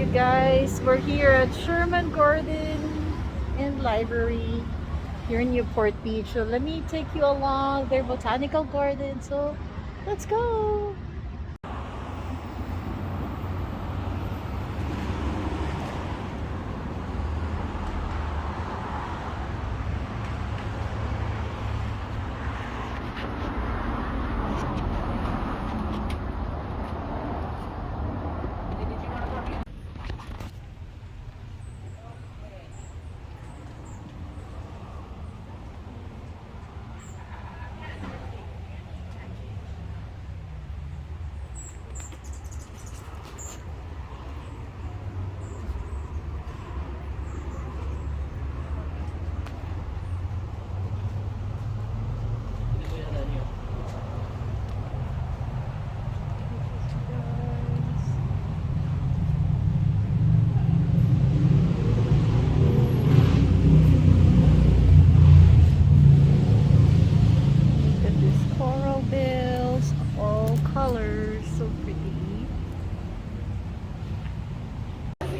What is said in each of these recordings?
you guys. We're here at Sherman Garden and Library here in Newport Beach. So let me take you along their botanical garden. So let's go. Colors, so pretty.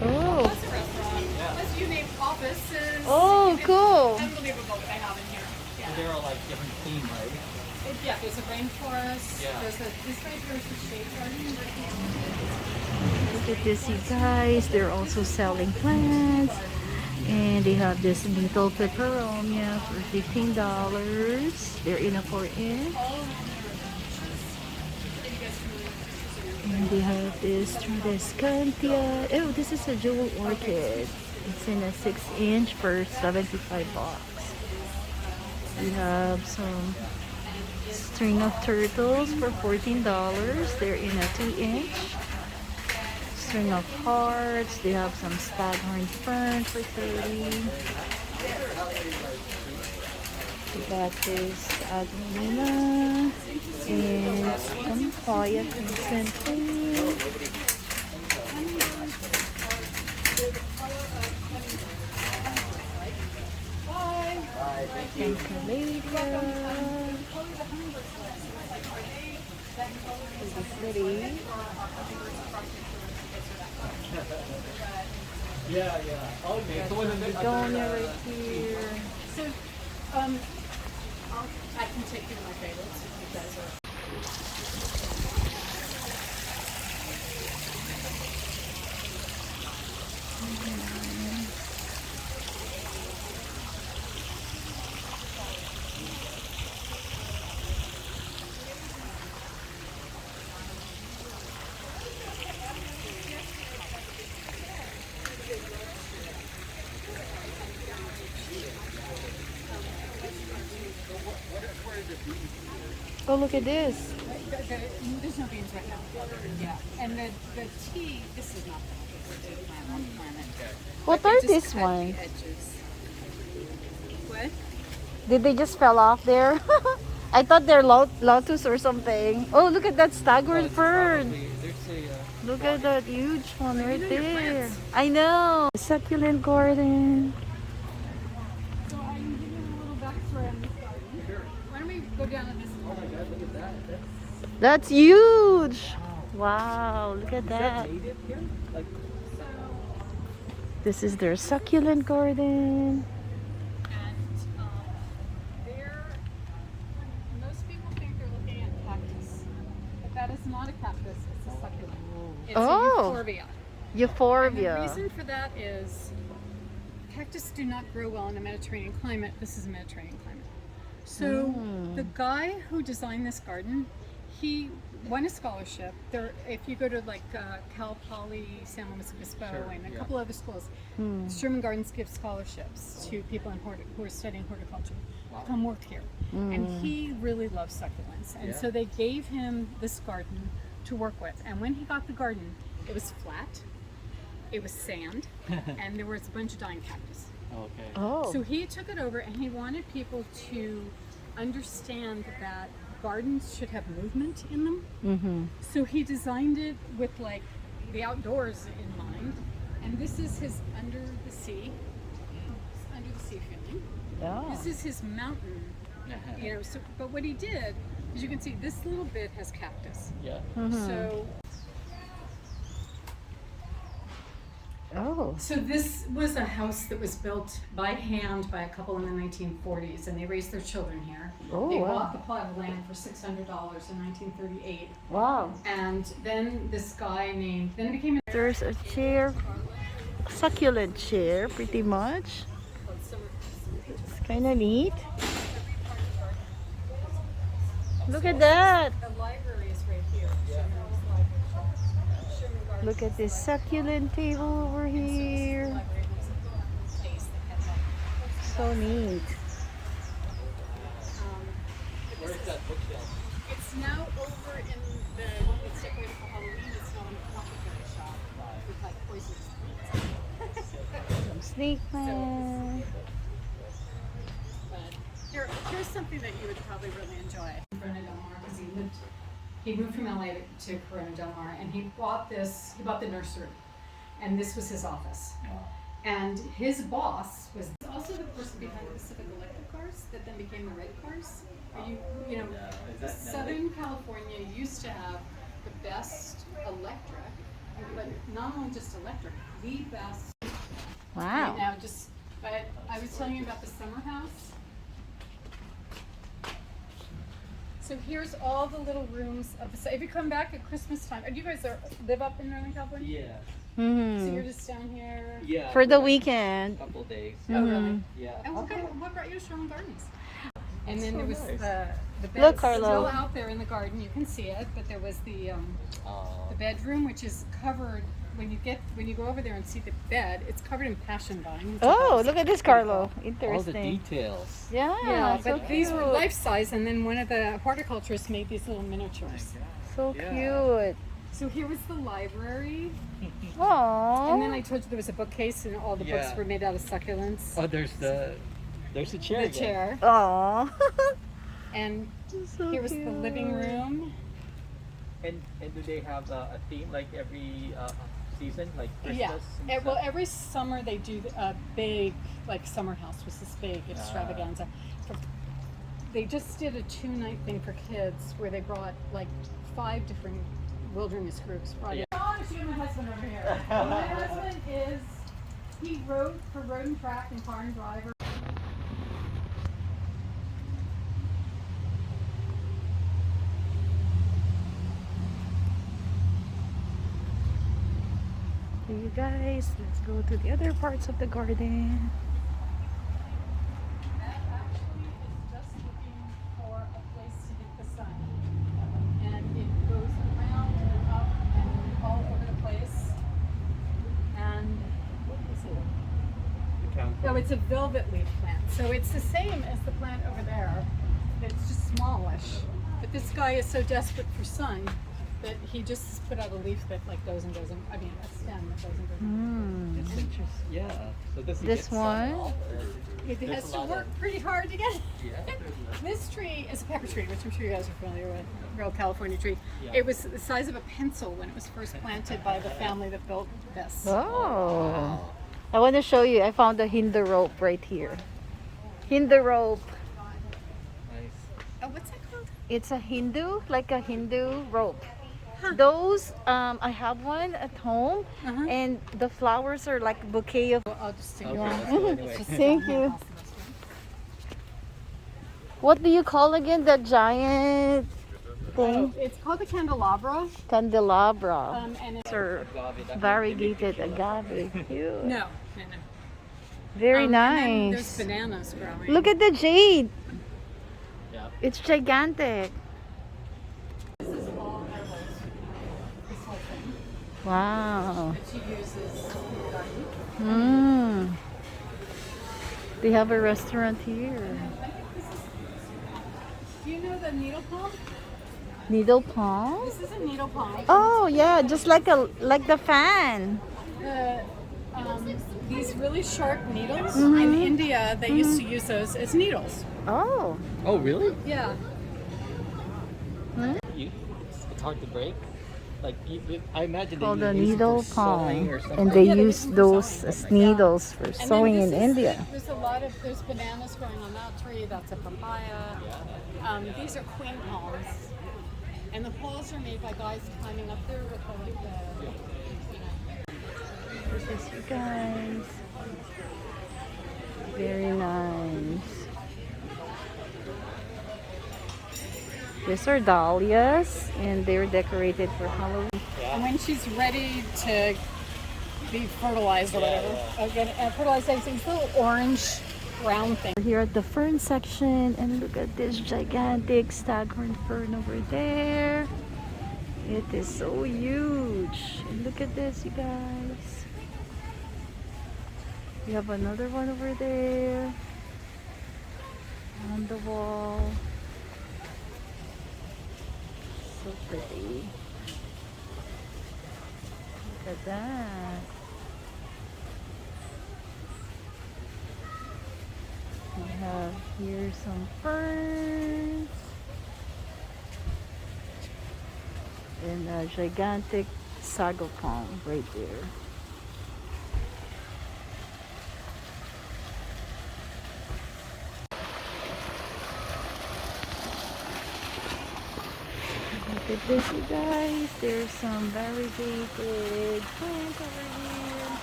Oh. As you name offices. Oh, cool. Unbelievable what they have in here. Yeah. They're all like different theme, right? Yeah, there's a rainforest. Yeah. There's this right here is the shade garden. Look at this, you guys. They're also selling plants. And they have this little peperonia for $15. They're in a 4-inch. And they have this Tradescantia. Oh, this is a jewel orchid. It's in a 6-inch for $75. We have some string of turtles for $14. They're in a 2-inch. String of hearts. They have some staghorn fern for $30. We got this Aglaonema and some quiet recently. And Caladia. Pretty. Yeah. Okay. So Begonia right here. So, I can take you to my favorites if you guys are. Oh, look at this. There's no beans right now. Yeah. And the tea, this is not the plant on the planet. What are these ones? What? Did they just fell off there? I thought they're lotus or something. Oh, look at that staghorn fern. Look at that huge one right there. I know. Succulent garden. So I can give you a little backstory on this garden. Why don't we go down to this? Oh my God, look at that. That's huge. Wow, look at that. Native here? Like, This is their succulent garden. And they're, most people think they're looking at cactus, but that is not a cactus, it's a succulent. It's Oh. a euphorbia. And Euphorbia. the reason for that is cactus do not grow well in a Mediterranean climate. This is a Mediterranean climate. So the guy who designed this garden, he won a scholarship. There, if you go to like Cal Poly, San Luis Obispo, and a couple other schools, Sherman Gardens gives scholarships to people in who are studying horticulture. Come work here, and he really loves succulents, and so they gave him this garden to work with. And when he got the garden, it was flat, it was sand, and there was a bunch of dying cactus. okay. Oh. So he took it over and he wanted people to understand that gardens should have movement in them. Mm-hmm. So he designed it with like the outdoors in mind. And this is his under the sea feeling. Yeah. This is his mountain, you know. So, but what he did, as you can see, this little bit has cactus. Yeah. So Oh. So this was a house that was built by hand by a couple in the 1940s, and they raised their children here. Oh, They wow. bought the plot of land for $600 in 1938. Wow. And then this guy then it became There's a chair, succulent chair, pretty much. It's kind of neat. Look at that. The library is right here. Sherman Gardens. Look at this succulent table over here. So neat. Where's that bookshelf? It's now over in it's decorated for Halloween. It's now in a apothecary shop with like poisonous plants. Some snake plants. But here's something that you would probably really enjoy. Corona Del Mar, because he moved from LA to Corona Del Mar, and he bought the nursery, and this was his office. And his boss was also the person behind the Pacific Electric cars that then became the red cars. You know, Southern California used to have the best electric, but not only just electric, the best. Wow. Right now, but I was telling you about the summer house. So here's all the little rooms of the. If you come back at Christmas time, do you guys live up in Northern California? Yeah. So Hmm. you're just down here. Yeah. For the like weekend. a couple days. Oh really? Yeah. And what brought you to Sherman Gardens? And then So there was nice. the bed Look, still Carlo. out there in the garden. You can see it, but there was the bedroom, which is covered. When you go over there and see the bed, it's covered in passion vine. Oh, look at this, Carlo. All the Interesting. details. Yeah, Yeah, so but these were cute. life size, and then one of the horticulturists made these little miniatures. So Yeah. cute. So here was the library, Aww. and then I told you there was a bookcase, and all the books Yeah. were made out of succulents. Oh, there's a chair. The again. chair, Aww. and So here was the living cute. room. And do they have a theme like every season, like Christmas? Yeah. and Well, stuff? every summer they do a big, like summer house was this big extravaganza. They just did a 2-night thing for kids where they brought like 5 different wilderness groups. Yeah. Oh, I should my husband over here. My husband he wrote for Road and Track and Car and Driver. You guys, let's go to the other parts of the garden. That actually is just looking for a place to get the sun. And it goes around and up and all over the place. And what is it? The count. Oh, it's a velvet leaf plant. So it's the same as the plant over there. It's just smallish. But this guy is so desperate for sun that he just put out a leaf that like goes and goes and, I mean a stem that goes and goes and It's interesting. Yeah. So does he This get sun one? off, or He there's has a to lot work of- pretty hard to get it. Yeah. This tree is a pepper tree, which I'm sure you guys are familiar with. Real California tree. Yeah. It was the size of a pencil when it was first planted by the family that built this. Oh. I want to show you. I found a hinder rope right here. Hinder rope. Nice. Oh, what's that called? It's a Hindu, like a Hindu rope. Huh. Those, I have one at home, Uh-huh. and the flowers are like a bouquet of. I'll just stick Okay, it let's on. go anyway. Thank you. What do you call again that giant thing? It's called a candelabra. Candelabra. And it's Or Agave, that variegated might make it agave. Cute. no. Very And then there's nice. bananas growing. Look at the jade. Yeah. It's gigantic. This is all edibles. This whole thing Wow. that she uses in the garden. Mm. They have a restaurant here. Do you know the needle palm? Needle palm? This is a needle palm. Oh yeah, just like the fan. These really sharp needles. Mm-hmm. In India, they used to use those as needles. Oh. Oh, really? Yeah. It's hard to break. Like I imagine they Called a use it needle for sewing palm, or something. and they Yeah, they use use it for those sewing. as needles for And then sewing this in is- India. There's bananas growing on that tree. That's a papaya. These are queen palms. And the poles are made by guys climbing up there with the, like the roses, you guys. Very nice. These are dahlias, and they're decorated for Halloween. And when she's ready to be fertilized or whatever, again, fertilized these little orange brown things. We're here at the fern section, and look at this gigantic staghorn fern over there. It is so huge. And look at this, you guys. We have another one over there on the wall. So pretty. Look at that. We have here some ferns and a gigantic sago palm right there. Look at this, you guys. There's some variegated plants over here.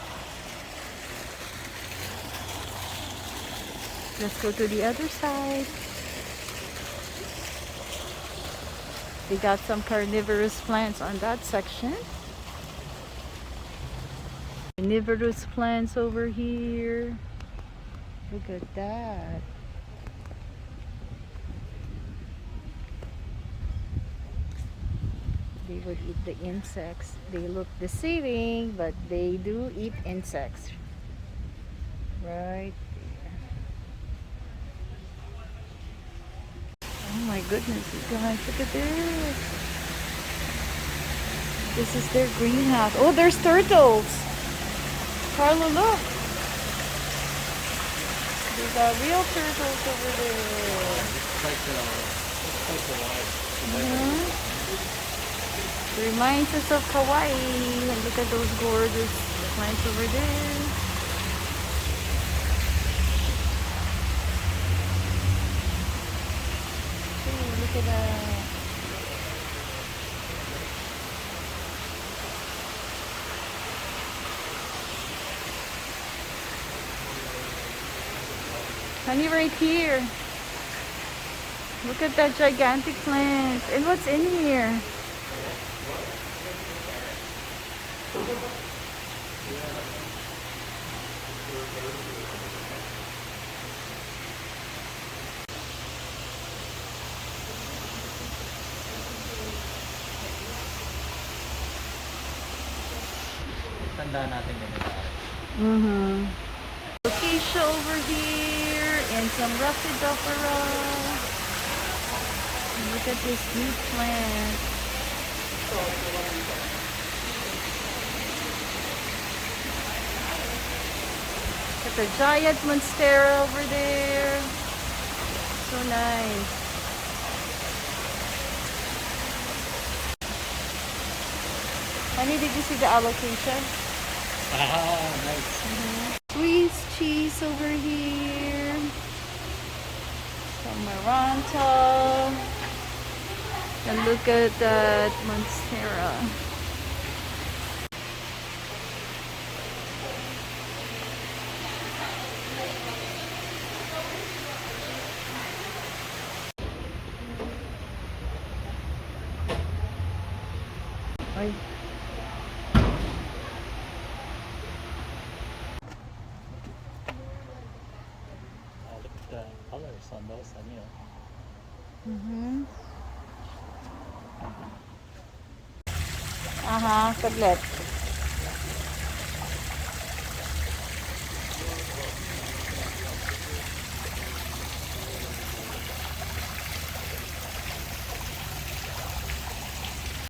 Let's go to the other side. We got some carnivorous plants on that section. Carnivorous plants over here. Look at that. They would eat the insects. They look deceiving, but they do eat insects. Right there. Oh my goodness, you guys, look at this. This is their greenhouse. Oh, there's turtles. Carlo, look. They got real turtles over there. It's like the light. Reminds us of Hawaii. And look at those gorgeous plants over there. Oh, look at that. Honey, right here. Look at that gigantic plant. And what's in here? Tanda natin yun. Alocasia over here and some Rhspidopora. Look at this new plant. Got the giant Monstera over there. So nice. Honey, did you see the Alocasia? Ah, nice. Swiss cheese over here. Some Maranta. And look at that Monstera. Ay. Look at the colors on those, Saglit.